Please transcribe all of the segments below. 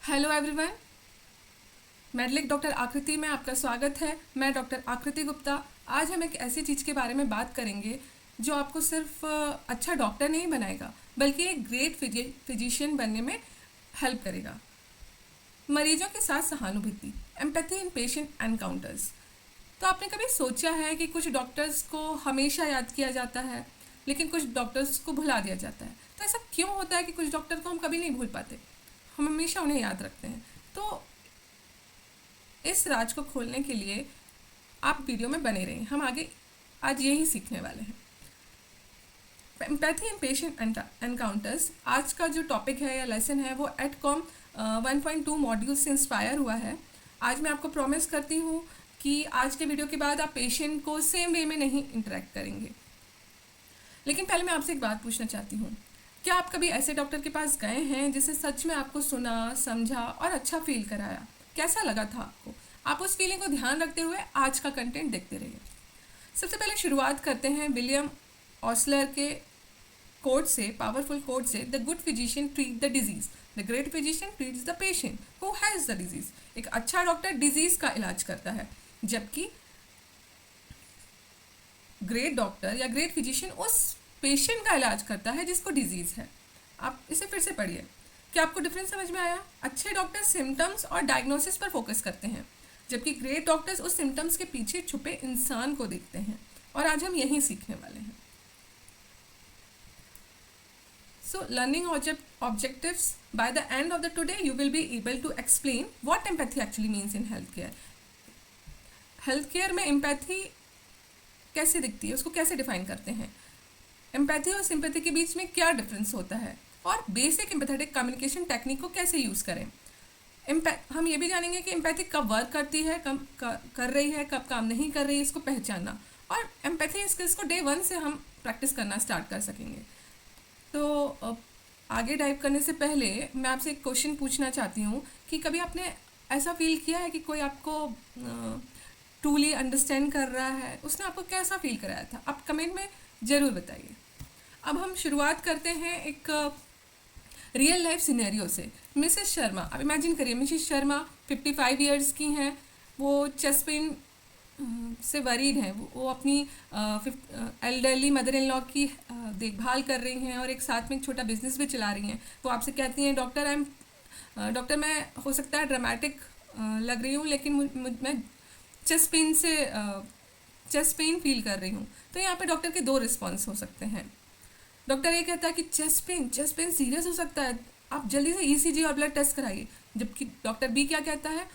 Hello everyone, मेडलिक doctor आकृति में आपका स्वागत है। मैं डॉक्टर आकृति गुप्ता। आज हम एक ऐसी चीज़ के बारे में बात करेंगे जो आपको सिर्फ अच्छा डॉक्टर नहीं बनाएगा बल्कि एक ग्रेट फिजिशियन बनने में हेल्प करेगा। मरीजों के साथ सहानुभूति, एम्पैथी इन पेशेंट एनकाउंटर्स। तो आपने कभी सोचा है कि कुछ डॉक्टर्स को हमेशा याद किया जाता है लेकिन कुछ डॉक्टर्स को भुला दिया जाता है। तो ऐसा क्यों होता है कि कुछ डॉक्टर को हम कभी नहीं भूल पाते, हम हमेशा उन्हें याद रखते हैं? तो इस राज को खोलने के लिए आप वीडियो में बने रहें। हम आगे आज यही सीखने वाले हैं। एम्पैथी इन पेशेंट एनकाउंटर्स आज का जो टॉपिक है या लेसन है वो एडकॉम 1.2 मॉड्यूल से इंस्पायर हुआ है। आज मैं आपको प्रॉमिस करती हूँ कि आज के वीडियो के बाद आप पेशेंट को सेम वे में नहीं इंटरेक्ट करेंगे। लेकिन पहले मैं आपसे एक बात पूछना चाहती हूँ, क्या आप कभी ऐसे डॉक्टर के पास गए हैं जिसे सच में आपको सुना, समझा और अच्छा फील कराया? कैसा लगा था आपको? आप उस फीलिंग को ध्यान रखते हुए आज का कंटेंट देखते रहिए। सबसे पहले शुरुआत करते हैं विलियम ऑसलर के कोट से, पावरफुल कोट से। The good physician treat the disease, the great physician treats the patient who has the disease. एक अच्छा डॉक्टर डिजीज का इलाज करता है, जबकि ग्रेट डॉक्टर या ग्रेट फिजिशियन उस पेशेंट का इलाज करता है जिसको डिजीज़ है। आप इसे फिर से पढ़िए। क्या आपको डिफरेंस समझ में आया? अच्छे डॉक्टर सिम्टम्स और डायग्नोसिस पर फोकस करते हैं, जबकि ग्रेट डॉक्टर्स उस सिम्टम्स के पीछे छुपे इंसान को देखते हैं। और आज हम यही सीखने वाले हैं। So learning objectives, by the end of the today you will be able to explain what empathy actually means in health care. Health care में एम्पैथी कैसे दिखती है, उसको कैसे डिफाइन करते हैं, एम्पैथी और सिंपैथी के बीच में क्या डिफरेंस होता है, और बेसिक एम्पैथेटिक कम्युनिकेशन टेक्निक को कैसे यूज़ करें। हम ये भी जानेंगे कि एम्पैथी कब वर्क करती है, कब कर रही है, कब काम नहीं कर रही है, इसको पहचानना। और एम्पैथी स्किल्स को डे 1 से हम प्रैक्टिस करना स्टार्ट कर सकेंगे। तो आगे डाइव करने से पहले मैं आपसे एक क्वेश्चन पूछना चाहती हूँ कि कभी आपने ऐसा फील किया है कि कोई आपको ट्रूली अंडरस्टैंड कर रहा है? उसने आपको कैसा फील कराया था? आप कमेंट में ज़रूर बताइए। अब हम शुरुआत करते हैं एक रियल लाइफ सिनेरियो से। मिसेस शर्मा, अब इमेजिन करिए मिसेस शर्मा 55 इयर्स की हैं। वो चेस्ट पेन से वरीड हैं। वो अपनी एल्डरली मदर इन लॉ की देखभाल कर रही हैं और एक साथ में एक छोटा बिजनेस भी चला रही हैं। वो आपसे कहती हैं, डॉक्टर मैं हो सकता है ड्रामेटिक लग रही हूँ लेकिन मैं चेस्ट पेन फील कर रही हूँ। तो यहाँ पे डॉक्टर के 2 रिस्पॉन्स हो सकते हैं। डॉक्टर ये कहता है कि चेस्ट पेन सीरियस हो सकता है, आप जल्दी से ईसीजी और ब्लड टेस्ट कराइए। जबकि डॉक्टर बी क्या कहता है,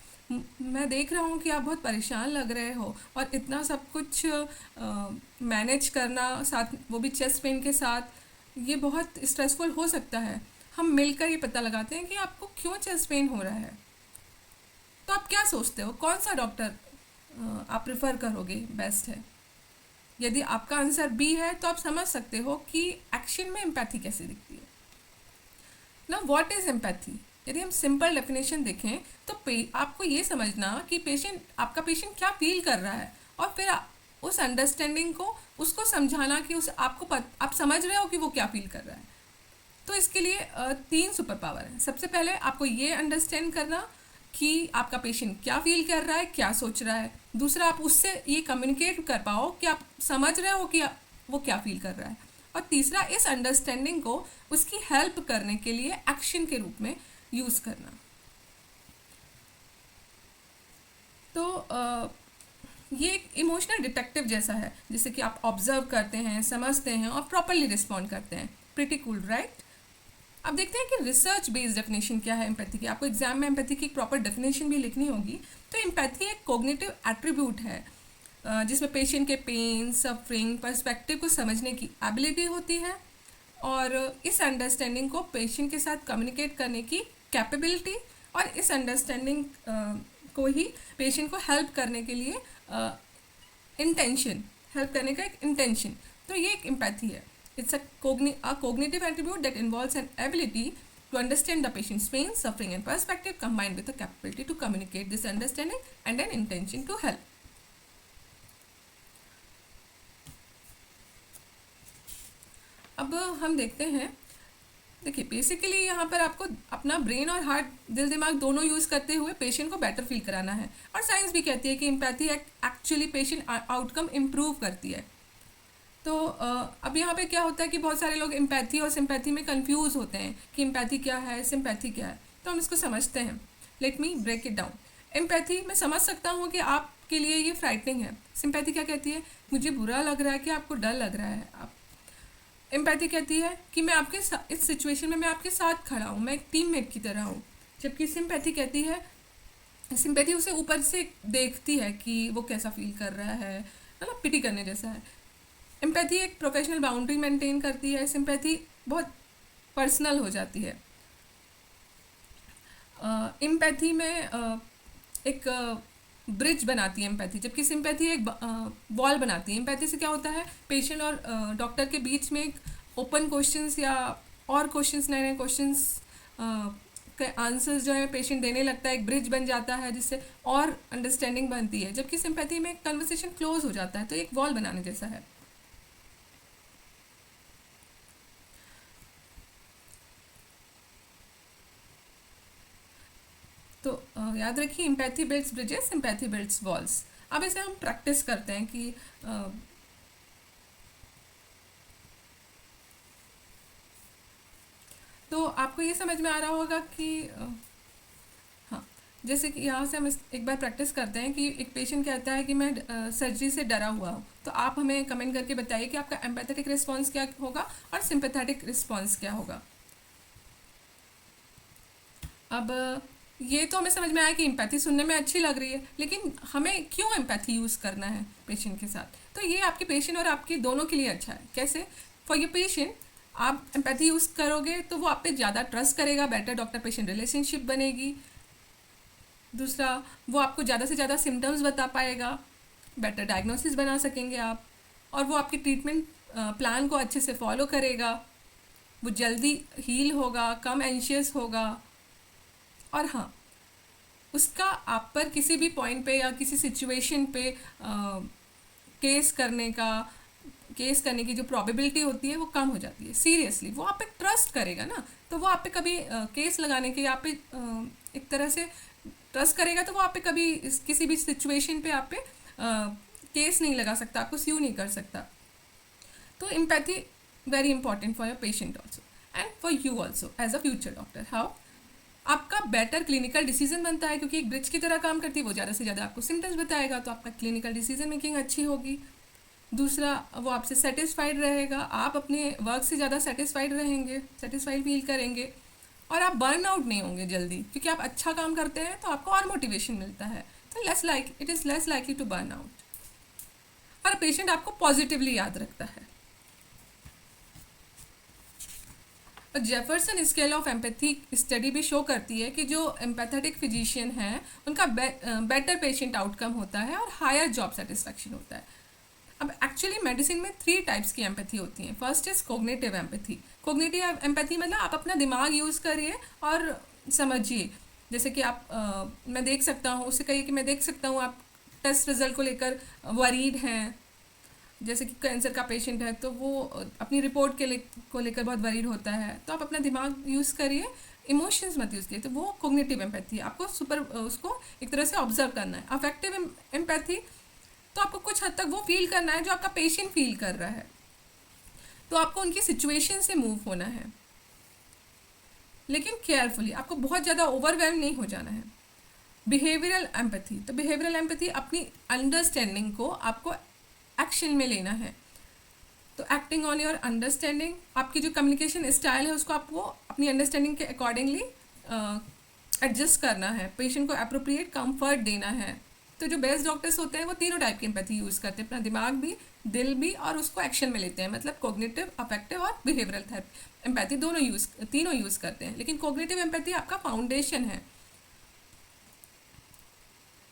मैं देख रहा हूँ कि आप बहुत परेशान लग रहे हो और इतना सब कुछ मैनेज करना, साथ वो भी चेस्ट पेन के साथ, ये बहुत स्ट्रेसफुल हो सकता है। हम मिलकर ये पता लगाते हैं कि आपको क्यों चेस्ट पेन हो रहा है। तो आप क्या सोचते हो, कौन सा डॉक्टर आप प्रेफर करोगे बेस्ट है? यदि आपका आंसर बी है तो आप समझ सकते हो कि एक्शन में एम्पैथी कैसे दिखती है ना। What is empathy? यदि हम सिंपल डेफिनेशन देखें तो आपको ये समझना कि आपका पेशेंट क्या फील कर रहा है और फिर उस अंडरस्टैंडिंग को उसको समझाना कि आप समझ रहे हो कि वो क्या फील कर रहा है। तो इसके लिए 3 सुपर पावर हैं। सबसे पहले आपको ये अंडरस्टैंड करना कि आपका पेशेंट क्या फील कर रहा है, क्या सोच रहा है। दूसरा, आप उससे ये कम्युनिकेट कर पाओ कि आप समझ रहे हो कि वो क्या फील कर रहा है। और तीसरा, इस अंडरस्टैंडिंग को उसकी हेल्प करने के लिए एक्शन के रूप में यूज़ करना। तो ये एक इमोशनल डिटेक्टिव जैसा है, जिससे कि आप ऑब्जर्व करते हैं, समझते हैं और प्रॉपरली रिस्पॉन्ड करते हैं। Pretty cool, right? अब देखते हैं कि रिसर्च बेस्ड डेफिनेशन क्या है एम्पैथी की। आपको एग्जाम में एम्पैथी की एक प्रॉपर डेफिनेशन भी लिखनी होगी। तो एम्पैथी एक कॉग्निटिव एट्रीब्यूट है जिसमें पेशेंट के पेन, सफरिंग, पर्सपेक्टिव को समझने की एबिलिटी होती है और इस अंडरस्टैंडिंग को पेशेंट के साथ कम्युनिकेट करने की कैपेबिलिटी, और इस अंडरस्टैंडिंग को ही पेशेंट को हेल्प करने के लिए हेल्प करने का एक इंटेंशन। तो ये एक एम्पैथी है। It's a cognitive attribute that involves an ability to understand the patient's pain, suffering and perspective combined with the capability to communicate this understanding and an intention to help. अब हम देखते हैं देखिए basically यहाँ पर आपको अपना ब्रेन और हार्ट, दिल दिमाग दोनों यूज़ करते हुए पेशेंट को बेटर फील कराना है। और साइंस भी कहती है कि empathy actually patient outcome improve करती है। तो अब यहाँ पे क्या होता है कि बहुत सारे लोग एम्पैथी और सिंपैथी में कंफ्यूज होते हैं कि एम्पैथी क्या है, सिंपैथी क्या है। तो हम इसको समझते हैं। Let me break it down. Empathy मैं समझ सकता हूँ कि आपके लिए ये फ्राइटनिंग है। सिंपैथी क्या कहती है? मुझे बुरा लग रहा है कि आपको डर लग रहा है। आप एम्पैथी कहती है कि मैं आपके इस सिचुएशन में मैं आपके साथ खड़ा हूँ, मैं एक टीममेट की तरह हूँ। जबकि सिंपैथी कहती है, सिंपैथी उसे ऊपर से देखती है कि वो कैसा फील कर रहा है, मतलब पिटी करने जैसा है। एम्पैथी एक प्रोफेशनल बाउंड्री मेंटेन करती है, सिंपैथी बहुत पर्सनल हो जाती है। एम्पैथी में एक ब्रिज बनाती है एम्पैथी, जबकि सिंपैथी एक वॉल बनाती है। एम्पैथी से क्या होता है, पेशेंट और डॉक्टर के बीच में एक ओपन क्वेश्चंस या और क्वेश्चंस, नए नए क्वेश्चंस के आंसर्स जो है पेशेंट देने लगता है, एक ब्रिज बन जाता है जिससे और अंडरस्टैंडिंग बनती है। जबकि सिंपैथी में कन्वर्सेशन क्लोज हो जाता है, तो एक वॉल बनाने जैसा है। तो याद रखिए, empathy builds bridges, sympathy builds walls. अब इसे हम प्रैक्टिस करते हैं कि तो आपको ये समझ में आ रहा होगा कि हाँ, जैसे कि यहाँ से हम एक बार प्रैक्टिस करते हैं कि एक पेशेंट कहता है कि मैं सर्जरी से डरा हुआ हूँ। तो आप हमें कमेंट करके बताइए कि आपका एम्पैथेटिक रिस्पॉन्स क्या होगा और सिंपैथेटिक रिस्पॉन्स क्या होगा। अब ये तो हमें समझ में आया कि एम्पैथी सुनने में अच्छी लग रही है, लेकिन हमें क्यों एम्पैथी यूज़ करना है पेशेंट के साथ? तो ये आपके पेशेंट और आपके दोनों के लिए अच्छा है। कैसे? फॉर योर पेशेंट आप एम्पैथी यूज़ करोगे तो वो आप पे ज़्यादा ट्रस्ट करेगा, बेटर डॉक्टर पेशेंट रिलेशनशिप बनेगी। दूसरा, वो आपको ज़्यादा से ज़्यादा सिम्टम्स बता पाएगा, बेटर डायग्नोसिस बना सकेंगे आप, और वो आपकी ट्रीटमेंट प्लान को अच्छे से फॉलो करेगा। वो जल्दी हील होगा, कम एंशियस होगा। और हाँ, उसका आप पर किसी भी पॉइंट पे या किसी सिचुएशन पे केस करने की जो प्रोबेबिलिटी होती है वो कम हो जाती है। सीरियसली वो आप पे ट्रस्ट करेगा ना, तो वो आप पे कभी केस लगाने के, आप पे एक तरह से ट्रस्ट करेगा, तो वो आप पे कभी किसी भी सिचुएशन पे आप पे केस नहीं लगा सकता, आपको स्यू नहीं कर सकता। तो empathy very important for your patient also and for you also as a future doctor. How? आपका बेटर क्लिनिकल डिसीजन बनता है, क्योंकि एक ब्रिज की तरह काम करती है। वो ज़्यादा से ज़्यादा आपको सिम्टम्स बताएगा, तो आपका क्लिनिकल डिसीजन मेकिंग अच्छी होगी। दूसरा, वो आपसे सेटिस्फाइड रहेगा, आप अपने वर्क से ज़्यादा सेटिस्फाइड रहेंगे, सेटिस्फाइड फील करेंगे, और आप बर्न आउट नहीं होंगे जल्दी, क्योंकि आप अच्छा काम करते हैं तो आपको और मोटिवेशन मिलता है। तो it is less likely to burn out. और पेशेंट आपको पॉजिटिवली याद रखता है। Jefferson scale of empathy study भी शो करती है कि जो एम्पैथेटिक फिजिशियन है उनका बेटर पेशेंट आउटकम होता है और हायर जॉब सेटिस्फैक्शन होता है। अब एक्चुअली मेडिसिन में 3 टाइप्स की एम्पैथी होती हैं। First is cognitive empathy. Cognitive empathy मतलब आप अपना दिमाग यूज़ करिए और समझिए। जैसे कि मैं देख सकता हूँ, उससे कहिए कि मैं देख सकता हूँ आप टेस्ट रिजल्ट को लेकर वरीड हैं। जैसे कि कैंसर का पेशेंट है तो वो अपनी रिपोर्ट को लेकर बहुत वरीड होता है, तो आप अपना दिमाग यूज़ करिए, इमोशंस मत यूज़ करिए। तो वो कोग्निटिव एम्पैथी है। आपको उसको एक तरह से ऑब्जर्व करना है। अफेक्टिव एम्पैथी, तो आपको कुछ हद तक वो फील करना है जो आपका पेशेंट फील कर रहा है, तो आपको उनकी सिचुएशन से मूव होना है, लेकिन केयरफुली, आपको बहुत ज़्यादा ओवरवेल्म नहीं हो जाना है। बिहेवियरल एम्पैथी, तो बिहेवियरल एम्पैथी अपनी अंडरस्टैंडिंग को आपको एक्शन में लेना है। तो एक्टिंग ऑन योर अंडरस्टैंडिंग, आपकी जो कम्युनिकेशन स्टाइल है उसको आपको अपनी अंडरस्टैंडिंग के अकॉर्डिंगली एडजस्ट करना है, पेशेंट को अप्रोप्रिएट कंफर्ट देना है। तो जो बेस्ट डॉक्टर्स होते हैं वो तीनों टाइप की एम्पैथी यूज़ करते हैं, अपना दिमाग भी, दिल भी, और उसको एक्शन में लेते हैं। मतलब कोग्निटिव, अफेक्टिव और बिहेवियरल एम्पैथी तीनों यूज़ करते हैं। लेकिन कोग्निटिव एम्पैथी आपका फाउंडेशन है।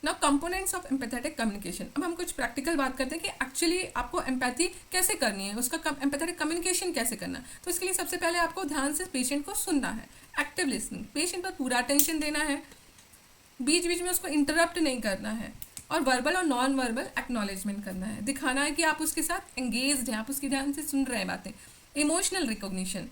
Now components of empathetic communication. अब हम कुछ प्रैक्टिकल बात करते हैं कि एक्चुअली आपको एम्पैथी कैसे करनी है, उसका एम्पैथेटिक कम्युनिकेशन कैसे करना है। तो इसके लिए सबसे पहले आपको ध्यान से पेशेंट को सुनना है, एक्टिव लिसनिंग, पेशेंट पर पूरा अटेंशन देना है, बीच बीच में उसको इंटरप्ट नहीं करना है, और वर्बल और नॉन वर्बल एक्नॉलेजमेंट करना है, दिखाना है कि आप उसके साथ एंगेज्ड हैं, आप उसकी ध्यान से सुन रहे हैं बातें। इमोशनल रिकॉग्निशन,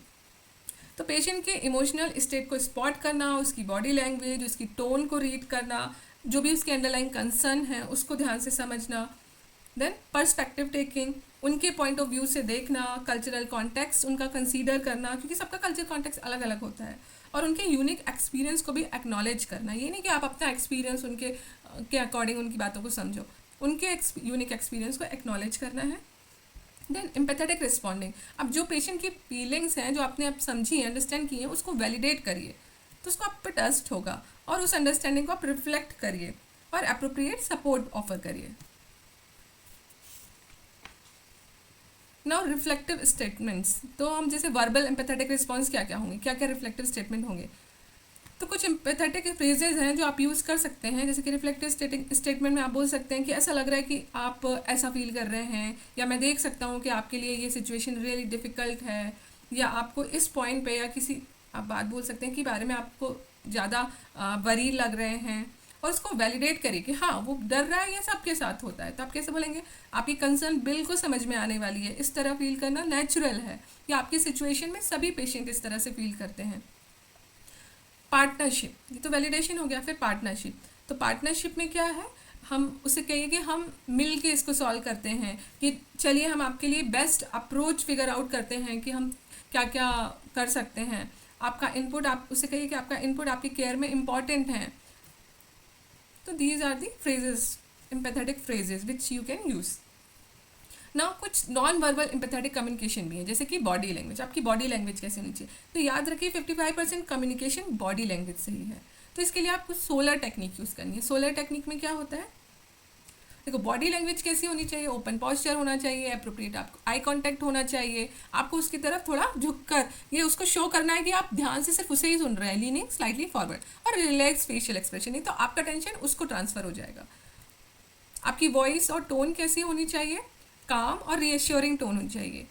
तो पेशेंट के इमोशनल स्टेट को स्पॉट करना, उसकी बॉडी लैंग्वेज, उसकी टोन को रीड करना, जो भी उसके अंडरलाइंग कंसर्न है उसको ध्यान से समझना। देन पर्सपेक्टिव टेकिंग, उनके पॉइंट ऑफ व्यू से देखना, कल्चरल कॉन्टेक्स्ट उनका कंसीडर करना, क्योंकि सबका कल्चर कॉन्टेक्स्ट अलग अलग होता है, और उनके यूनिक एक्सपीरियंस को भी एक्नॉलेज करना। ये नहीं कि आप अपना एक्सपीरियंस उनके के अकॉर्डिंग उनकी बातों को समझो, उनके यूनिक एक्सपीरियंस को एक्नॉलेज करना है। देन एम्पैथेटिक रिस्पॉन्डिंग, अब जो पेशेंट की फीलिंग्स हैं जो आपने अब समझी है, अंडरस्टैंड की है, उसको वैलिडेट करिए, तो उसको आप पे ट्रस्ट होगा, और उस अंडरस्टैंडिंग को आप रिफ्लेक्ट करिए और अप्रोप्रिएट सपोर्ट ऑफर करिए। नाउ रिफ्लेक्टिव स्टेटमेंट्स, तो हम जैसे वर्बल एम्पैथेटिक रिस्पॉन्स क्या क्या होंगे, क्या क्या रिफ्लेक्टिव स्टेटमेंट होंगे। तो कुछ एम्पैथेटिक फ्रेजेज हैं जो आप यूज़ कर सकते हैं, जैसे कि रिफ्लेक्टिव स्टेटमेंट में आप बोल सकते हैं कि ऐसा लग रहा है कि आप ऐसा फील कर रहे हैं, या मैं देख सकता हूँ कि आपके लिए ये सिचुएशन रियली डिफ़िकल्ट है, या आपको इस पॉइंट पे या किसी आप बात बोल सकते हैं कि बारे में आपको ज़्यादा वरी लग रहे हैं, और उसको वैलिडेट करिए कि हाँ वो डर रहा है, ये सबके साथ होता है। तो आप कैसे बोलेंगे, आपकी कंसर्न बिल्कुल समझ में आने वाली है, इस तरह फील करना नेचुरल है, या आपकी सिचुएशन में सभी पेशेंट इस तरह से फील करते हैं। पार्टनरशिप, ये तो वैलिडेशन हो गया। फिर पार्टनरशिप, तो पार्टनरशिप में क्या है, हम उसे कहिए कि हम मिल के इसको सॉल्व करते हैं, कि चलिए हम आपके लिए बेस्ट अप्रोच फिगर आउट करते हैं कि हम क्या क्या कर सकते हैं। आपका इनपुट, आप उसे कहिए कि आपका इनपुट आपकी केयर में इम्पॉर्टेंट है। तो these are the phrases, empathetic phrases which you can use. ना कुछ नॉन वर्बल एम्पैथेटिक कम्युनिकेशन भी है, जैसे कि बॉडी लैंग्वेज। आपकी बॉडी लैंग्वेज कैसे होनी चाहिए, तो याद रखिए 55% कम्युनिकेशन बॉडी लैंग्वेज से ही है। तो इसके लिए आपको सोलर टेक्निक यूज़ करनी है। सोलर टेक्निक में क्या होता है, देखो बॉडी लैंग्वेज कैसी होनी चाहिए, ओपन पॉस्चर होना चाहिए, अप्रोप्रिएट आपको आई कांटेक्ट होना चाहिए, आपको उसकी तरफ थोड़ा झुककर ये उसको शो करना है कि आप ध्यान से सिर्फ उसे ही सुन रहे हैं, लीनिंग स्लाइटली फॉरवर्ड, और रिलैक्स फेशियल एक्सप्रेशन, नहीं तो आपका टेंशन उसको ट्रांसफर हो जाएगा। आपकी वॉइस और टोन कैसी होनी चाहिए, काम और रीएश्योरिंग टोन होनी चाहिए,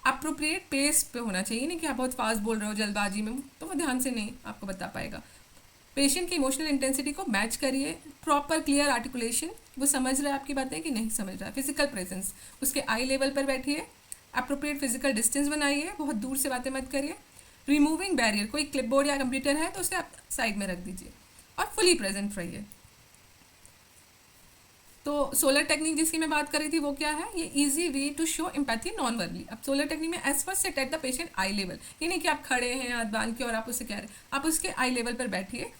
अप्रोप्रिएट पेस पे होना चाहिए, नहीं कि आप बहुत फास्ट बोल रहे हो जल्दबाजी में, तो वो ध्यान से नहीं आपको बता पाएगा। पेशेंट की इमोशनल इंटेंसिटी को मैच करिए, प्रॉपर क्लियर आर्टिकुलेशन, वो समझ रहा है आपकी बातें कि नहीं समझ रहा है। फिजिकल प्रेजेंस, उसके आई लेवल पर बैठिए, अप्रोप्रिएट फिजिकल डिस्टेंस बनाइए, बहुत दूर से बातें मत करिए। रिमूविंग बैरियर, कोई क्लिपबोर्ड या कंप्यूटर है तो उसे आप साइड में रख दीजिए, और फुली प्रेजेंट रहिए। तो सोलर टेक्निक जिसकी मैं बात कर रही थी वो क्या है, ये easy way to show empathy non verbally. अब सोलर टेक्निक में as first set at the patient eye level, ये नहीं कि आप खड़े हैं हाथ बांध के और आप उससे कह रहे हैं, आप उसके आई लेवल पर बैठिए,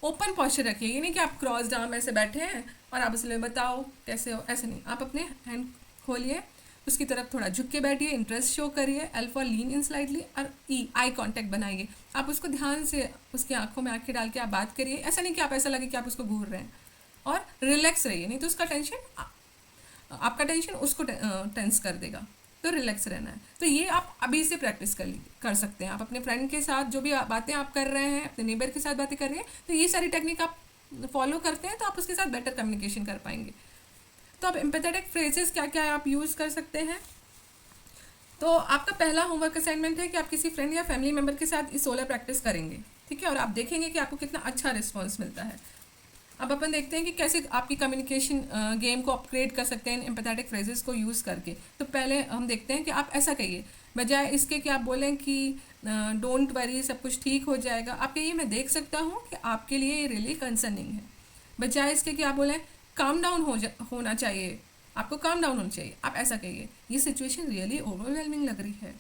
ओपन पॉस्चर रखिए, ये नहीं कि आप क्रॉस आर्म ऐसे बैठे हैं और आप उससे बताओ कैसे हो, ऐसे नहीं। आप अपने हैंड खोलिए, उसकी तरफ थोड़ा झुक के बैठिए, इंटरेस्ट शो करिए, L for lean in slightly, और ई आई कांटेक्ट बनाइए। आप उसको ध्यान से उसकी आंखों में आंखें डाल के आप बात करिए, ऐसा नहीं कि आप ऐसा लगे कि आप उसको घूर रहे हैं, और रिलैक्स रहिए, नहीं तो उसका टेंशन आपका टेंशन उसको टेंस कर देगा। तो रिलैक्स रहना है। तो ये आप अभी से प्रैक्टिस कर सकते हैं। आप अपने फ्रेंड के साथ जो भी बातें आप कर रहे हैं, अपने नेबर के साथ बातें कर रहे हैं, तो ये सारी टेक्निक आप फॉलो करते हैं तो आप उसके साथ बेटर कम्युनिकेशन कर पाएंगे। तो अब एम्पैथेटिक फ्रेजेस क्या क्या आप यूज़ कर सकते हैं। तो आपका पहला होमवर्क असाइनमेंट है कि आप किसी फ्रेंड या फैमिली मेम्बर के साथ इस सोलर प्रैक्टिस करेंगे, ठीक है, और आप देखेंगे कि आपको कितना अच्छा रिस्पॉन्स मिलता है। अब अपन देखते हैं कि कैसे आपकी कम्युनिकेशन गेम को अपग्रेड कर सकते हैं एम्पैथेटिक फ्रेजेस को यूज़ करके। तो पहले हम देखते हैं कि आप ऐसा कहिए, बजाय इसके कि आप बोलें कि डोंट वरी सब कुछ ठीक हो जाएगा, आप कहिए मैं देख सकता हूँ कि आपके लिए ये रियली कंसर्निंग है। बजाय इसके कि आप बोलें काम डाउन होना चाहिए, आपको काम डाउन होना चाहिए, आप ऐसा कहिए ये सिचुएशन रियली ओवरवेलमिंग लग रही है।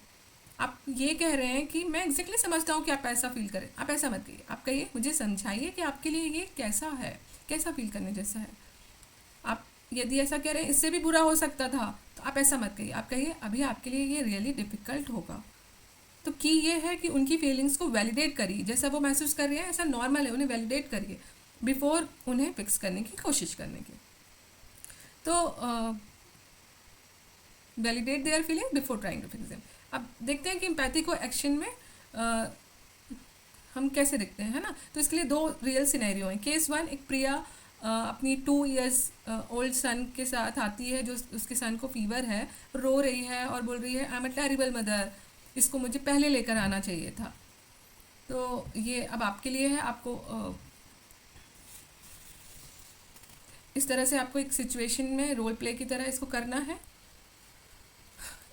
आप ये कह रहे हैं कि मैं एग्जैक्टली समझता हूँ कि आप ऐसा फील करें, आप ऐसा मत कहिए, आप कहिए मुझे समझाइए कि आपके लिए ये कैसा है, कैसा फील करने जैसा है। आप यदि ऐसा कह रहे हैं इससे भी बुरा हो सकता था, तो आप ऐसा मत कहिए, आप कहिए अभी आपके लिए ये रियली डिफ़िकल्ट होगा। तो की ये है कि उनकी फीलिंग्स को वैलिडेट करिए, जैसा वो महसूस कर रहे हैं ऐसा नॉर्मल है, उन्हें वैलिडेट करिए बिफोर उन्हें फिक्स करने की कोशिश करने की। तो validate their feeling before trying to fix them. अब देखते हैं कि एम्पैथी को एक्शन में हम कैसे देखते हैं, है ना। तो इसके लिए दो रियल सिनेरियो हैं। केस वन, एक प्रिया अपनी 2 years ओल्ड सन के साथ आती है, जो उसके सन को फीवर है, रो रही है और बोल रही है I am a terrible mother, इसको मुझे पहले लेकर आना चाहिए था। तो ये अब आपके लिए है, आपको इस तरह से आपको एक सिचुएशन में रोल प्ले की तरह इसको करना है।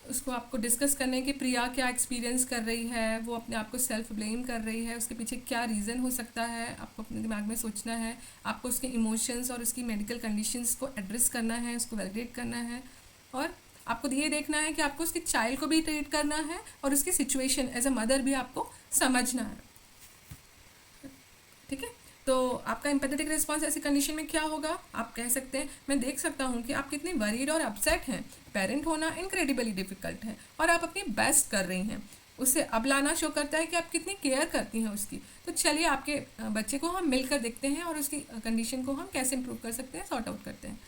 उसको आपको डिस्कस करने कि प्रिया क्या एक्सपीरियंस कर रही है, वो अपने आप को सेल्फ ब्लेम कर रही है, उसके पीछे क्या रीज़न हो सकता है, आपको अपने दिमाग में सोचना है, आपको उसके इमोशंस और उसकी मेडिकल कंडीशंस को एड्रेस करना है, उसको वैलिडेट करना है, और आपको ये देखना है कि आपको उसकी चाइल्ड को भी ट्रीट करना है और उसकी सिचुएशन एज अ मदर भी आपको समझना है। ठीक है, तो आपका एम्पैथेटिक रिस्पॉन्स ऐसी कंडीशन में क्या होगा, आप कह सकते हैं मैं देख सकता हूँ कि आप कितनी वरीड और अपसेट हैं, पेरेंट होना इनक्रेडिबली डिफिकल्ट है और आप अपनी बेस्ट कर रही हैं, उससे अब लाना शो करता है कि आप कितनी केयर करती हैं उसकी। तो चलिए आपके बच्चे को हम मिलकर देखते हैं और उसकी कंडीशन को हम कैसे इम्प्रूव कर सकते हैं, सॉर्ट आउट करते हैं।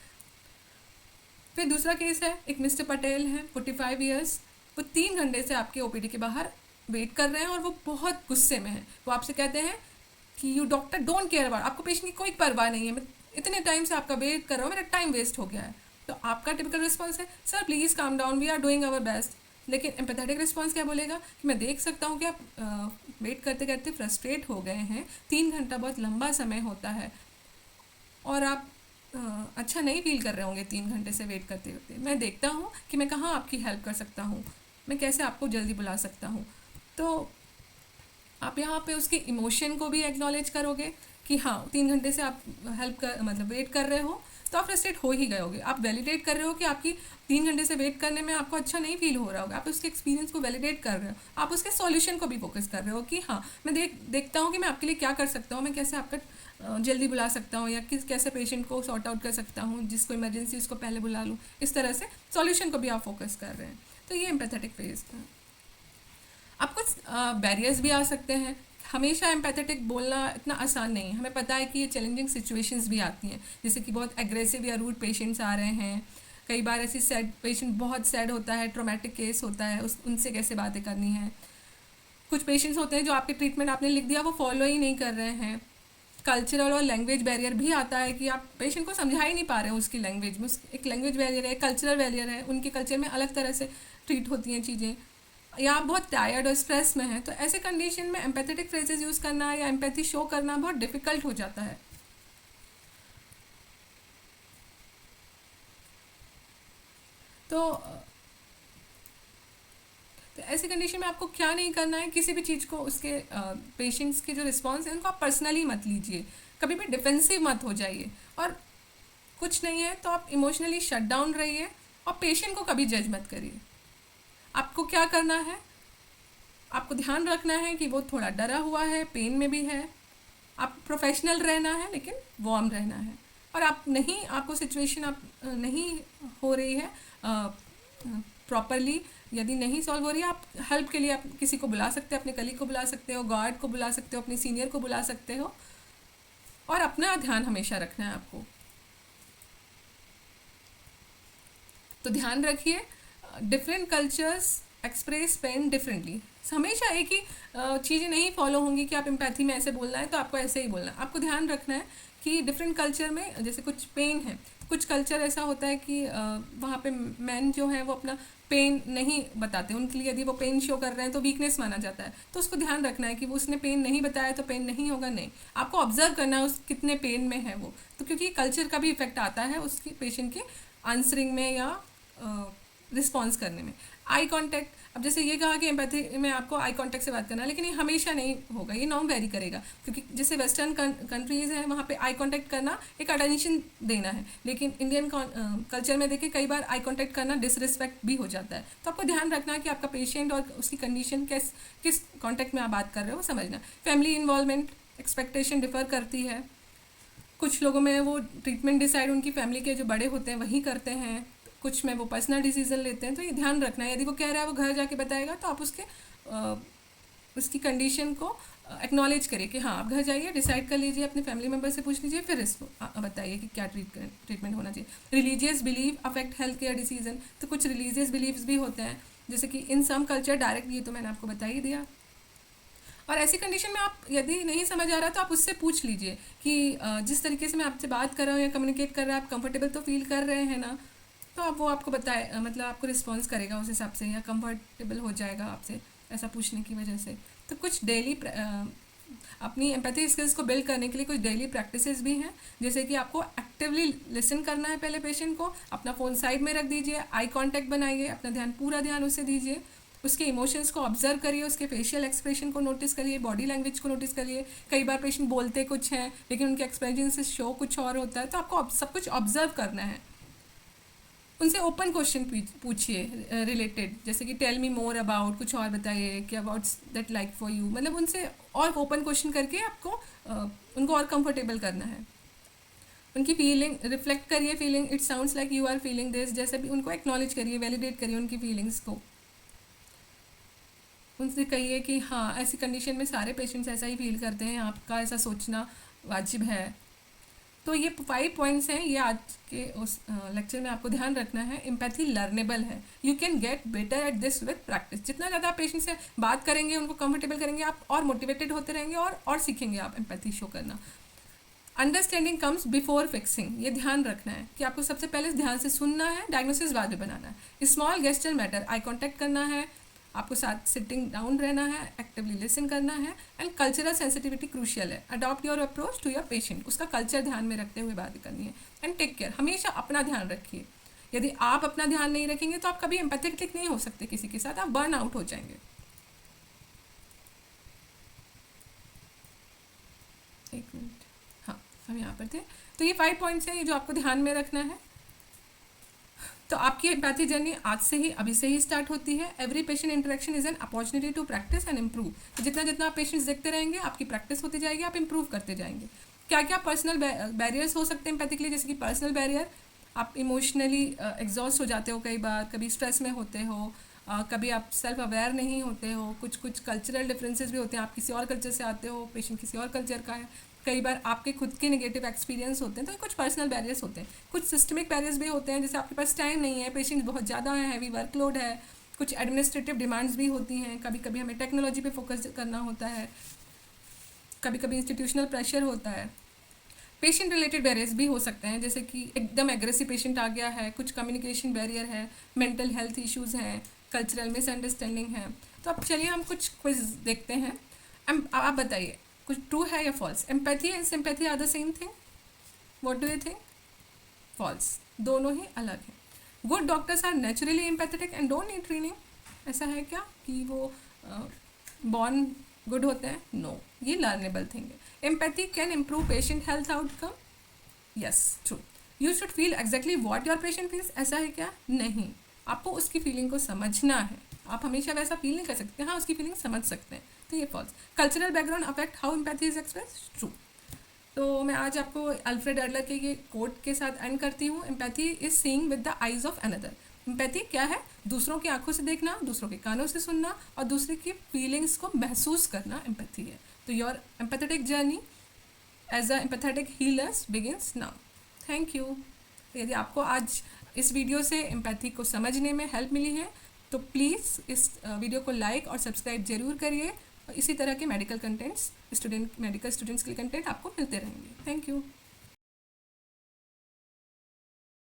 फिर दूसरा केस है, एक मिस्टर पटेल हैं 45 ईयर्स, वो 3 घंटे से आपके ओपीडी के बाहर वेट कर रहे हैं और वो बहुत गुस्से में हैं। वो आपसे कहते हैं कि you doctor don't care about, आपको पेशेंट की कोई परवाह नहीं है, मैं इतने टाइम से आपका वेट कर रहा हूँ, मेरा टाइम वेस्ट हो गया है। तो आपका टिपिकल रिस्पॉन्स है sir please calm down, we are doing our best. लेकिन एम्पैथेटिक रिस्पॉन्स क्या बोलेगा कि मैं देख सकता हूँ कि आप वेट करते करते फ्रस्ट्रेट हो गए हैं, 3 घंटा बहुत लंबा समय होता है और आप अच्छा नहीं फील कर रहे होंगे 3 घंटे से वेट करते करते। मैं देखता हूँ कि मैं कहाँ आपकी हेल्प कर सकता हूँ, मैं कैसे आपको जल्दी बुला सकता हूँ। तो आप यहाँ पे उसके इमोशन को भी एक्नॉलेज करोगे कि हाँ 3 घंटे से आप हेल्प कर मतलब वेट कर रहे हो, तो आप फ्रस्ट्रेट हो ही गए होगे। आप वैलिडेट कर रहे हो कि आपकी 3 घंटे से वेट करने में आपको अच्छा नहीं फील हो रहा होगा, आप उसके एक्सपीरियंस को वैलिडेट कर रहे हो, आप उसके सॉल्यूशन को भी फोकस कर रहे हो कि हाँ मैं देखता हूँ कि मैं आपके लिए क्या कर सकता हूँ, मैं कैसे आपका जल्दी बुला सकता हूँ या कैसे पेशेंट को सॉर्ट आउट कर सकता हूँ, जिसको इमरजेंसी उसको पहले बुला लूँ। इस तरह से सॉल्यूशन को भी आप फोकस कर रहे हैं। तो ये एम्पैथेटिक फेज था। अब कुछ बैरियर्स भी आ सकते हैं। हमेशा एम्पैथेटिक बोलना इतना आसान नहीं है, हमें पता है कि ये चैलेंजिंग सिचुएशंस भी आती हैं, जैसे कि बहुत एग्रेसिव या रूड पेशेंट्स आ रहे हैं, कई बार ऐसी सैड पेशेंट बहुत सैड होता है, ट्रोमेटिक केस होता है, उनसे कैसे बातें करनी है। कुछ पेशेंट्स होते हैं जो आपके ट्रीटमेंट आपने लिख दिया वो फॉलो ही नहीं कर रहे हैं। कल्चरल और लैंग्वेज बैरियर भी आता है कि आप पेशेंट को समझा ही नहीं पा रहे हो उसकी लैंग्वेज में, एक लैंग्वेज बैरियर है, कल्चरल बैरियर है, उनके कल्चर में अलग तरह से ट्रीट होती हैं चीज़ें, या आप बहुत टायर्ड और स्ट्रेस में हैं। तो ऐसे कंडीशन में एम्पैथेटिक फ्रेजेस यूज़ करना या एम्पैथी शो करना बहुत डिफ़िकल्ट हो जाता है। तो ऐसी कंडीशन में आपको क्या नहीं करना है, किसी भी चीज़ को उसके पेशेंट्स के जो रिस्पॉन्स है उनको आप पर्सनली मत लीजिए, कभी भी डिफेंसिव मत हो जाइए, और कुछ नहीं है तो आप इमोशनली शट डाउन रहिए और पेशेंट को कभी जज मत करिए। आपको क्या करना है, आपको ध्यान रखना है कि वो थोड़ा डरा हुआ है, पेन में भी है, आप प्रोफेशनल रहना है लेकिन वार्म रहना है, और आप नहीं, आपको सिचुएशन आप नहीं हो रही है प्रॉपरली, यदि नहीं सॉल्व हो रही है, आप हेल्प के लिए आप किसी को बुला सकते हो, अपने कलीग को बुला सकते हो, गार्ड को बुला सकते हो, अपने सीनियर को बुला सकते हो, और अपना ध्यान हमेशा रखना है आपको। तो ध्यान रखिए, different cultures express pain differently. हमेशा एक ही चीज़ें नहीं फॉलो होंगी कि आप एम्पैथी में ऐसे बोलना है तो आपको ऐसे ही बोलना है। आपको ध्यान रखना है कि डिफरेंट कल्चर में जैसे कुछ पेन है, कुछ कल्चर ऐसा होता है कि वहाँ पे मैन जो है वो अपना पेन नहीं बताते, उनके लिए यदि वो पेन शो कर रहे हैं तो वीकनेस माना जाता है। तो उसको ध्यान रखना है कि वो उसने पेन नहीं बताया तो पेन नहीं होगा, नहीं, आपको ऑब्जर्व करना है उस कितने पेन में है वो। तो क्योंकि कल्चर का भी इफेक्ट आता है उसकी पेशेंट के आंसरिंग में या रिस्पॉन्स करने में। आई कांटेक्ट, अब जैसे ये कहा कि एम्पैथी में आपको आई कांटेक्ट से बात करना है, लेकिन ये हमेशा नहीं होगा, ये नॉर्म वेरी करेगा, क्योंकि जैसे वेस्टर्न कंट्रीज़ हैं वहाँ पे आई कांटेक्ट करना एक अटेंशन देना है, लेकिन इंडियन कल्चर में देखिए कई बार आई कांटेक्ट करना डिसरिस्पेक्ट भी हो जाता है। तो आपको ध्यान रखना है कि आपका पेशेंट और उसकी कंडीशन किस कॉन्टेक्ट में आप बात कर रहे हो समझना। फैमिली इन्वॉल्वमेंट, एक्सपेक्टेशन डिफर करती है, कुछ लोगों में वो ट्रीटमेंट डिसाइड उनकी फैमिली के जो बड़े होते हैं वही करते हैं, कुछ में वो पर्सनल डिसीजन लेते हैं। तो ये ध्यान रखना है, यदि वो कह रहा है वो घर जाके बताएगा तो आप उसकी कंडीशन को एक्नॉलेज करिए कि हाँ आप घर जाइए, डिसाइड कर लीजिए, अपने फैमिली मेम्बर से पूछ लीजिए, फिर इसको बताइए कि क्या ट्रीटमेंट होना चाहिए। Religious belief affect health care decision, तो कुछ रिलीजियस बिलीव्स भी होते हैं, जैसे कि इन सम कल्चर डायरेक्ट, ये तो मैंने आपको बता ही दिया। और ऐसी कंडीशन में आप यदि नहीं समझ आ रहा तो आप उससे पूछ लीजिए कि जिस तरीके से मैं आपसे बात कर रहा हूँ या कम्युनिकेट कर रहा है आप कंफर्टेबल तो फील कर रहे हैं ना, तो आप वो आपको बताए, मतलब आपको रिस्पॉन्स करेगा उस हिसाब से, या कंफर्टेबल हो जाएगा आपसे ऐसा पूछने की वजह से। तो कुछ डेली अपनी एम्पैथी स्किल्स को बिल्ड करने के लिए कुछ डेली प्रैक्टिसेस भी हैं, जैसे कि आपको एक्टिवली लिसन करना है पहले पेशेंट को, अपना फ़ोन साइड में रख दीजिए, आई कांटेक्ट बनाइए, अपना ध्यान पूरा ध्यान उसे दीजिए, उसके इमोशंस को ऑब्जर्व करिए, उसके फेशियल एक्सप्रेशन को नोटिस करिए, बॉडी लैंग्वेज को नोटिस करिए। कई बार पेशेंट बोलते कुछ हैं लेकिन उनके एक्सप्रेशन से शो कुछ और होता है, तो आपको सब कुछ ऑब्जर्व करना है। उनसे ओपन क्वेश्चन पूछिए रिलेटेड, जैसे कि टेल मी मोर अबाउट, कुछ और बताइए कि abouts that like for you, मतलब उनसे और ओपन क्वेश्चन करके आपको उनको और कंफर्टेबल करना है। उनकी फीलिंग रिफ्लेक्ट करिए, feeling it sounds like you are feeling this, जैसे भी उनको एक्नॉलेज करिए, वैलिडेट करिए उनकी फीलिंग्स को। उनसे कहिए कि हाँ ऐसी कंडीशन में सारे पेशेंट्स ऐसा ही फील करते हैं, आपका ऐसा सोचना वाजिब है। तो ये 5 पॉइंट्स हैं, ये आज के उस लेक्चर में आपको ध्यान रखना है। एम्पैथी लर्नेबल है, you can get better at this with practice. जितना ज़्यादा आप पेशेंट से बात करेंगे, उनको कंफर्टेबल करेंगे, आप और मोटिवेटेड होते रहेंगे और सीखेंगे आप एम्पैथी शो करना। अंडरस्टैंडिंग कम्स बिफोर फिक्सिंग, ये ध्यान रखना है कि आपको सबसे पहले ध्यान से सुनना है, डायग्नोसिस बाद में बनाना है। Small gesture matter, eye contact करना है, आपको साथ सिटिंग डाउन रहना है, एक्टिवली लिसन करना है। एंड कल्चरल सेंसिटिविटी क्रूशियल है, adopt your approach to your patient, उसका कल्चर ध्यान में रखते हुए बात करनी है। एंड टेक केयर, हमेशा अपना ध्यान रखिए। यदि आप अपना ध्यान नहीं रखेंगे तो आप कभी एम्पैथेटिक नहीं हो सकते किसी के साथ, आप बर्न आउट हो जाएंगे। एक मिनट, हाँ हम यहाँ पर थे। तो ये 5 पॉइंट्स हैं, ये जो आपको ध्यान में रखना है। तो आपकी एम्पैथी जर्नी आज से ही, अभी से ही स्टार्ट होती है। Every patient interaction is an opportunity to practise and improve. जितना जितना आप पेशेंट्स देखते रहेंगे, आपकी प्रैक्टिस होती जाएगी, आप इम्प्रूव करते जाएंगे। क्या क्या पर्सनल बैरियर्स हो सकते हैं एम्पैथी के लिए, जैसे कि पर्सनल बैरियर, आप इमोशनली एग्जॉस्ट हो जाते हो कई बार, कभी स्ट्रेस में होते हो, कभी आप सेल्फ अवेयर नहीं होते हो, कुछ कल्चरल डिफरेंसेस भी होते हैं, आप किसी और कल्चर से आते हो, पेशेंट किसी और कल्चर का है, कई बार आपके खुद के नेगेटिव एक्सपीरियंस होते हैं। तो कुछ पर्सनल बैरियर्स होते हैं, कुछ सिस्टमिक बैरियर्स भी होते हैं, जैसे आपके पास टाइम नहीं है, पेशेंट बहुत ज़्यादा है, हैवी वर्कलोड है, कुछ एडमिनिस्ट्रेटिव डिमांड्स भी होती हैं, कभी कभी हमें टेक्नोलॉजी पे फोकस करना होता है, कभी कभी इंस्टीट्यूशनल प्रेशर होता है। पेशेंट रिलेटेड बैरियर्स भी हो सकते हैं, जैसे कि एकदम एग्रेसिव पेशेंट आ गया है, कुछ कम्युनिकेशन बैरियर है, मेंटल हेल्थ इश्यूज़ हैं, कल्चरल मिसअंडरस्टैंडिंग है। तो अब चलिए हम कुछ क्विज देखते हैं। आप बताइए कुछ ट्रू है या false, empathy and sympathy are the same thing, what do you think? False, दोनों ही अलग हैं। Good doctors are naturally empathetic and don't need training, ऐसा है क्या कि वो बॉर्न गुड होते हैं? नो, ये लर्नेबल थिंग है। Empathy can improve patient health outcome, yes true. You should feel exactly what your patient feels, ऐसा है क्या? नहीं, आपको उसकी फीलिंग को समझना है, आप हमेशा वैसा फील नहीं कर सकते, हाँ उसकी फीलिंग समझ सकते हैं, तो ये false. Cultural background affect how empathy is express, true. तो मैं आज आपको अल्फ्रेड एडलर के ये कोट के साथ एंड करती हूँ। Empathy is seeing with the eyes of another. Empathy क्या है? दूसरों की आंखों से देखना, दूसरों के कानों से सुनना और दूसरे की फीलिंग्स को महसूस करना एम्पैथी है। तो your empathetic journey as a empathetic healers begins now. Thank you. यदि आपको आज इस वीडियो से एम्पैथी को समझने में हेल्प मिली है तो प्लीज़ इस वीडियो को लाइक और सब्सक्राइब जरूर करिए। इसी तरह के मेडिकल स्टूडेंट्स के लिए कंटेंट आपको मिलते रहेंगे। Thank you.